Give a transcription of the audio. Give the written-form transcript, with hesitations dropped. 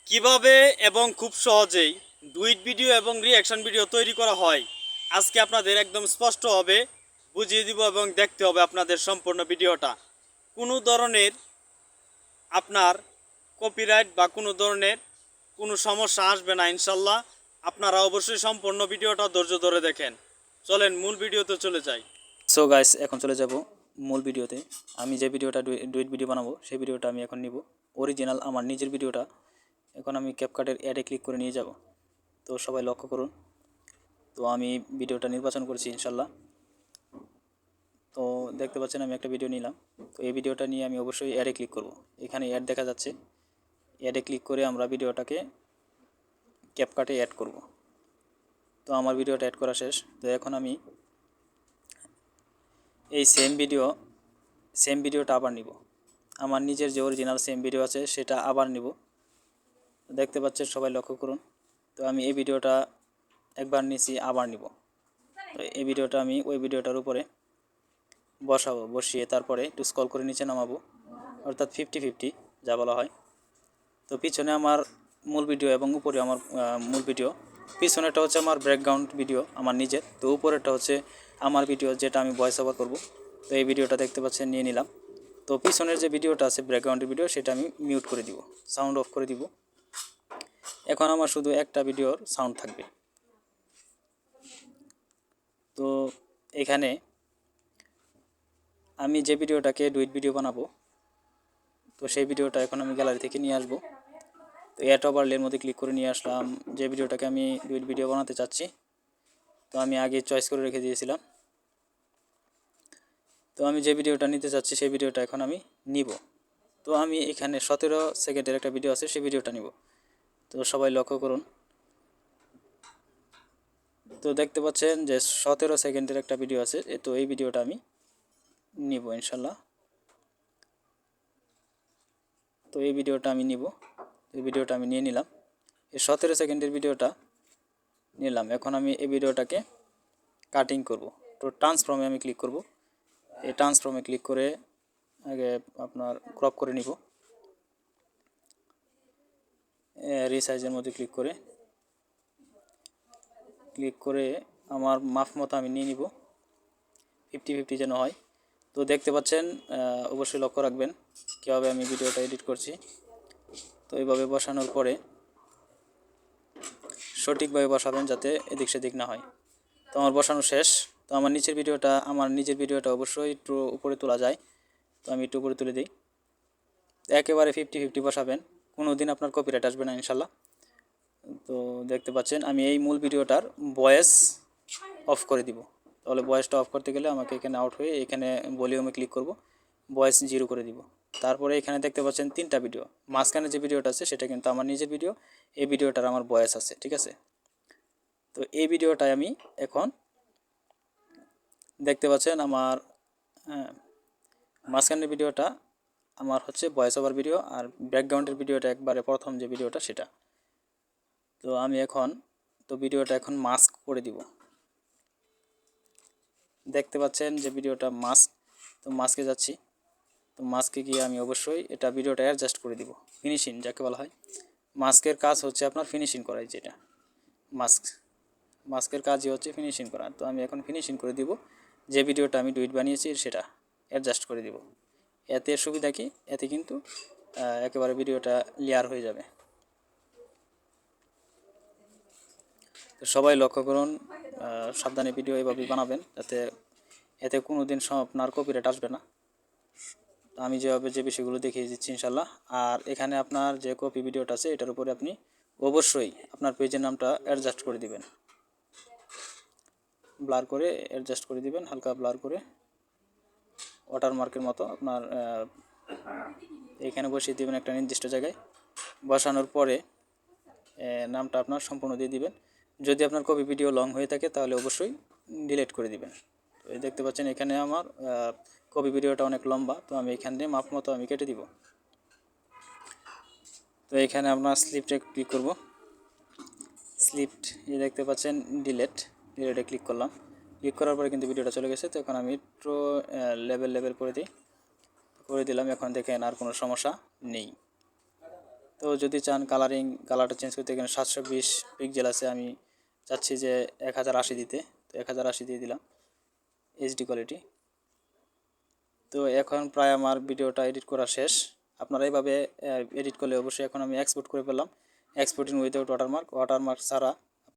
কিভাবে এবং খুব সহজেই ডুইট ভিডিও এবং রিঅ্যাকশন ভিডিও তৈরি করা হয় আজকে আপনাদের একদম স্পষ্ট হবে বুঝিয়ে দিব এবং দেখতে হবে আপনাদের সম্পূর্ণ ভিডিওটা। কোনো ধরনের আপনার কপিরাইট বা কোনো ধরনের কোনো সমস্যা আসবে না ইনশাল্লাহ। আপনারা অবশ্যই সম্পূর্ণ ভিডিওটা ধৈর্য ধরে দেখেন। চলেন মূল ভিডিওতে চলে যাই। সো গাইস, এখন চলে যাব মূল ভিডিওতে। আমি যে ভিডিওটা ডুইট ভিডিও বানাবো সেই ভিডিওটা আমি এখন নিব অরিজিনাল আমার নিজের ভিডিওটা। এখন আমি ক্যাপকাটের অ্যাডে ক্লিক করে নিয়ে যাব। তো সবাই লক্ষ্য করুন। তো আমি ভিডিওটা নির্বাচন করেছি ইনশাল্লাহ। তো দেখতে পাচ্ছেন আমি একটা ভিডিও নিলাম। তো এই ভিডিওটা নিয়ে আমি অবশ্যই অ্যাডে ক্লিক করব। এখানে অ্যাড দেখা যাচ্ছে, অ্যাডে ক্লিক করে আমরা ভিডিওটাকে ক্যাপকাটে অ্যাড করব। তো আমার ভিডিওটা অ্যাড করা শেষ। তো এখন আমি এই সেম ভিডিওটা আবার নিব। আমার নিজের যে অরিজিনাল সেম ভিডিও আছে সেটা আবার নিব। দেখতে পাচ্ছেন সবাই লক্ষ্য করুন। তো আমি এই ভিডিওটা একবার নিছি, আবার নিব। তো এই ভিডিওটা আমি ওই ভিডিওটার উপরে বসাবো, বসিয়ে তারপরে একটু স্ক্রল করে নিচে নামাবো, অর্থাৎ 50-50 যা বলা হয়। তো পিছনে আমার মূল ভিডিও এবং উপরে আমার মূল ভিডিও। পিছনেটা হচ্ছে আমার ব্যাকগ্রাউন্ড ভিডিও আমার নিজের, তো উপরেরটা হচ্ছে আমার ভিডিও যেটা আমি ভয়েস ওভার করব। তো এই ভিডিওটা দেখতে পাচ্ছেন নিয়ে নিলাম। তো পিছনের যে ভিডিওটা আছে ব্যাকগ্রাউন্ডের ভিডিও সেটা আমি মিউট করে দিব, সাউন্ড অফ করে দিব। এখন আমার শুধু একটা ভিডিওর সাউন্ড থাকবে। তো এখানে আমি যে ভিডিওটাকে ডুইট ভিডিও বানাবো, তো সেই ভিডিওটা এখন আমি গ্যালারি থেকে নিয়ে আসবো। তো অ্যাড ওভারলের মধ্যে ক্লিক করে নিয়ে আসলাম যে ভিডিওটাকে আমি ডুইট ভিডিও বানাতে চাচ্ছি। তো আমি আগে চয়েস করে রেখে দিয়েছিলাম। তো আমি যে ভিডিওটা নিতে চাচ্ছি সেই ভিডিওটা এখন আমি নিব। তো আমি এখানে 17 সেকেন্ডের একটা ভিডিও আছে, সেই ভিডিওটা নিব। তো সবাই লক্ষ্য করুন। তো দেখতে পাচ্ছেন যে 17 সেকেন্ডের একটা ভিডিও আছে। তো এই ভিডিওটা আমি নিব ইনশাল্লাহ। তো এই ভিডিওটা আমি নিব। এই ভিডিওটা আমি নিয়ে নিলাম। এই 17 সেকেন্ডের ভিডিওটা নিলাম। এখন আমি এই ভিডিওটাকে কাটিং করব। তো ট্রান্সফর্মে আমি ক্লিক করব। এই ট্রান্সফর্মে ক্লিক করে আগে আপনার ক্রপ করে নিব। রিসাইজের মধ্যে ক্লিক করে আমার মাপ মতো আমি নিয়ে নিব, 50-50 যেন হয়। তো দেখতে পাচ্ছেন, অবশ্যই লক্ষ্য রাখবেন কীভাবে আমি ভিডিওটা এডিট করছি। তো এইভাবে বসানোর পরে সঠিকভাবে বসাবেন যাতে এদিক সেদিক না হয়। তো আমার বসানো শেষ। তো আমার নিজের ভিডিওটা অবশ্যই একটু উপরে তোলা যায়। তো আমি একটু উপরে তুলে দিই। একেবারে 50-50 বসাবেন, কোনো দিন আপনার কপিরাইট আসবে না ইনশাল্লাহ। তো দেখতে পাচ্ছেন আমি এই মূল ভিডিওটার ভয়েস অফ করে দিব। তাহলে ভয়েসটা অফ করতে গেলে আমাকে এখানে আউট হয়ে এখানে ভলিউমে ক্লিক করব, ভয়েস 0 করে দিব। তারপরে এখানে দেখতে পাচ্ছেন 3টা ভিডিও। মাঝখানে যে ভিডিওটা আছে সেটা কিন্তু আমার নিজের ভিডিও, এই ভিডিওটার আমার ভয়েস আছে, ঠিক আছে। তো এই ভিডিওটাই আমি এখন দেখতে পাচ্ছেন আমার মাঝখানের ভিডিওটা আমার হচ্ছে ভয়েস ওভার ভিডিও, আর ব্যাকগ্রাউন্ডের ভিডিওটা একবারে প্রথম যে ভিডিওটা সেটা। তো আমি এখন ভিডিওটা এখন মাস্ক করে দিব। দেখতে পাচ্ছেন যে ভিডিওটা মাস্ক। তো মাস্কে যাচ্ছি। তো মাস্কে গিয়ে আমি অবশ্যই এটা ভিডিওটা অ্যাডজাস্ট করে দিব, ফিনিশিং যাকে বলা হয়। মাস্কের কাজ হচ্ছে আপনার ফিনিশিং করাই, যেটা মাস্কের কাজই হচ্ছে ফিনিশিং করা। তো আমি এখন ফিনিশিং করে দিব, যে ভিডিওটা আমি ডুইট বানিয়েছি সেটা অ্যাডজাস্ট করে দিব। এতে সুবিধা কি, এতে কিন্তু একেবারে ভিডিওটা লেয়ার হয়ে যাবে। তো সবাই লক্ষ্য করুন, সাবধানে ভিডিও এভাবেই বানাবেন যাতে এতে কোনো দিন আপনার কপিরাইট আসবে না। আমি যেভাবে যে বিষয়গুলো দেখিয়ে দিচ্ছি ইনশাল্লাহ। আর এখানে আপনার যে কপি ভিডিওটা আছে এটার উপরে আপনি অবশ্যই আপনার পেজের নামটা অ্যাডজাস্ট করে দিবেন, ব্লার করে অ্যাডজাস্ট করে দিবেন, হালকা ব্লার করে ওয়াটারমার্কের মতো আপনার এখানে বসিয়ে দেবেন একটা নির্দিষ্ট জায়গায়। বসানোর পরে নামটা আপনার সম্পূর্ণ দিয়ে দিবেন। যদি আপনার কপি ভিডিও লং হয়ে থাকে তাহলে অবশ্যই ডিলিট করে দিবেন। তো এই দেখতে পাচ্ছেন এখানে আমার কপি ভিডিওটা অনেক লম্বা, তো আমি এখানে মাপ মতো আমি কেটে দিব। তো এখানে আপনার স্লিপটে ক্লিক করব। স্লিপট এই দেখতে পাচ্ছেন ডিলেটে ক্লিক করলাম। ক্লিক করার পরে কিন্তু ভিডিওটা চলে গেছে। তো এখন আমি একটু লেভেল করে দিলাম। এখন দেখেন আর কোনো সমস্যা নেই। তো যদি চান কালারটা চেঞ্জ করতে, এখানে 720 পিক্সেল আছে, আমি চাচ্ছি যে 1080 দিতে, তো 1080 দিয়ে দিলাম এইচডি কোয়ালিটি। তো এখন প্রায় আমার ভিডিওটা এডিট করা শেষ। আপনারা এইভাবে এডিট করলে অবশ্যই এখন আমি এক্সপোর্ট করে ফেললাম, এক্সপোর্টিং উইদাউট ওয়াটারমার্ক ছাড়া